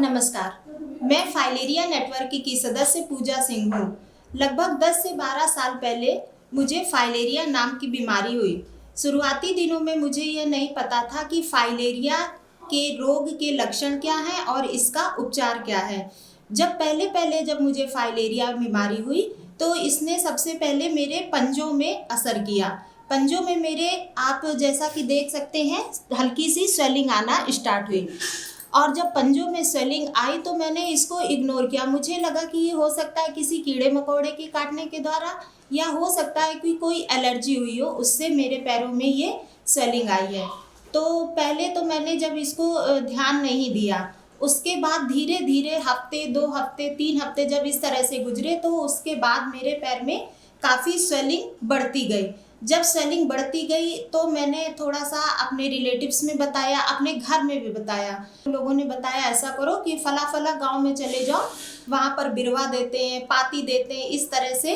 नमस्कार, मैं filaria network की सदस्य पूजा सिंह हूँ। लगभग 10 से 12 साल पहले मुझे फाइलेरिया नाम की बीमारी हुई। शुरुआती दिनों में मुझे यह नहीं पता था कि फाइलेरिया के रोग के लक्षण क्या हैं और इसका उपचार क्या है। जब मुझे फाइलेरिया बीमारी हुई तो इसने सबसे पहले मेरे पंजों में असर किया। पंजों में मेरे आप जैसा कि देख सकते हैं हल्की सी स्वेलिंग आना स्टार्ट हुई और जब पंजों में स्वेलिंग आई तो मैंने इसको इग्नोर किया। मुझे लगा कि ये हो सकता है किसी कीड़े मकोड़े के काटने के द्वारा या हो सकता है कि कोई एलर्जी हुई हो, उससे मेरे पैरों में ये स्वेलिंग आई है। तो पहले तो मैंने जब इसको ध्यान नहीं दिया, उसके बाद धीरे धीरे हफ्ते 2 हफ्ते 3 हफ्ते जब इस तरह से गुजरे तो उसके बाद मेरे पैर में काफ़ी स्वेलिंग बढ़ती गई। जब स्वेलिंग बढ़ती गई तो मैंने थोड़ा सा अपने रिलेटिव्स में बताया, अपने घर में भी बताया। लोगों ने बताया ऐसा करो कि फला गांव में चले जाओ, वहाँ पर बिरवा देते हैं, पाती देते हैं। इस तरह से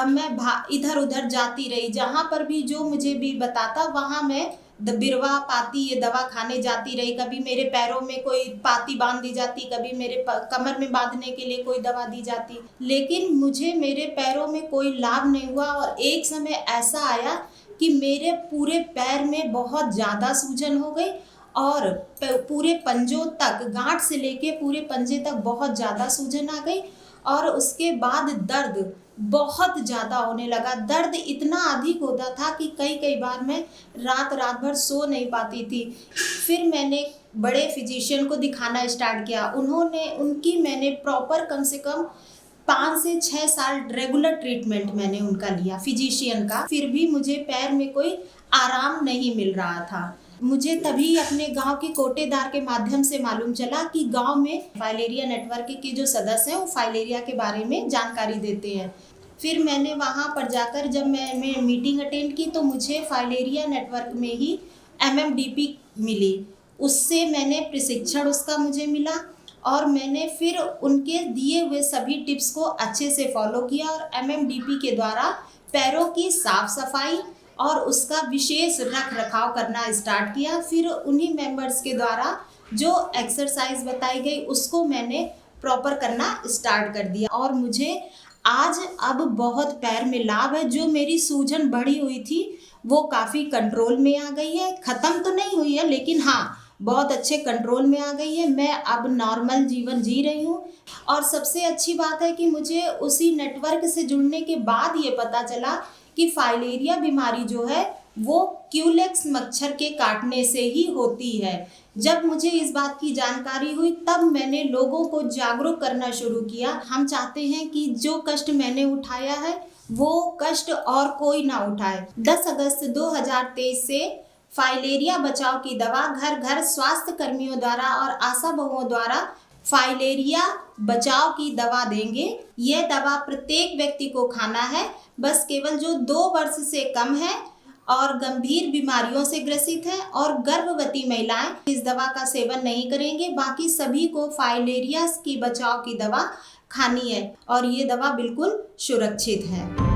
मैं इधर उधर जाती रही, जहाँ पर भी जो मुझे भी बताता वहाँ मैं बिरवा पाती ये दवा खाने जाती रही। कभी मेरे पैरों में कोई पाती बांध दी जाती, कभी मेरे कमर में बांधने के लिए कोई दवा दी जाती, लेकिन मुझे मेरे पैरों में कोई लाभ नहीं हुआ। और एक समय ऐसा आया कि मेरे पूरे पैर में बहुत ज़्यादा सूजन हो गई और पूरे पंजों तक, गांठ से लेके पूरे पंजे तक बहुत ज़्यादा सूजन आ गई। और उसके बाद दर्द बहुत ज़्यादा होने लगा। दर्द इतना अधिक होता था कि कई बार मैं रात भर सो नहीं पाती थी। फिर मैंने बड़े फिजिशियन को दिखाना स्टार्ट किया। मैंने प्रॉपर कम से कम 5 से 6 साल रेगुलर ट्रीटमेंट मैंने उनका लिया, फिजिशियन का। फिर भी मुझे पैर में कोई आराम नहीं मिल रहा था। मुझे तभी अपने गांव के कोटेदार के माध्यम से मालूम चला कि गांव में फाइलेरिया नेटवर्क के जो सदस्य हैं वो फाइलेरिया के बारे में जानकारी देते हैं। फिर मैंने वहां पर जाकर जब मैं मीटिंग अटेंड की तो मुझे फाइलेरिया नेटवर्क में ही MMDP मिली। उससे मैंने प्रशिक्षण उसका मुझे मिला और मैंने फिर उनके दिए हुए सभी टिप्स को अच्छे से फॉलो किया और MMDP के द्वारा पैरों की साफ सफाई और उसका विशेष रख रखाव करना स्टार्ट किया। फिर उन्हीं मेंबर्स के द्वारा जो एक्सरसाइज बताई गई उसको मैंने प्रॉपर करना स्टार्ट कर दिया और मुझे आज अब बहुत पैर में लाभ है। जो मेरी सूजन बढ़ी हुई थी वो काफ़ी कंट्रोल में आ गई है। ख़त्म तो नहीं हुई है लेकिन हाँ, बहुत अच्छे कंट्रोल में आ गई है। मैं अब नॉर्मल जीवन जी रही हूँ और सबसे अच्छी बात है कि मुझे उसी नेटवर्क से जुड़ने के बाद ये पता चला कि फाइलेरिया बीमारी जो है वो क्यूलेक्स मच्छर के काटने से ही होती है। जब मुझे इस बात की जानकारी हुई तब मैंने लोगों को जागरूक करना शुरू किया। हम चाहते हैं कि जो कष्ट मैंने उठाया है वो कष्ट और कोई ना उठाए। 10 अगस्त 2023 से फाइलेरिया बचाव की दवा घर घर स्वास्थ्य कर्मियों द्वारा और आशा बहुओं द्वारा फाइलेरिया बचाव की दवा देंगे। यह दवा प्रत्येक व्यक्ति को खाना है, बस केवल जो 2 वर्ष से कम है और गंभीर बीमारियों से ग्रसित है और गर्भवती महिलाएं इस दवा का सेवन नहीं करेंगे। बाकी सभी को फाइलेरिया की बचाव की दवा खानी है और ये दवा बिल्कुल सुरक्षित है।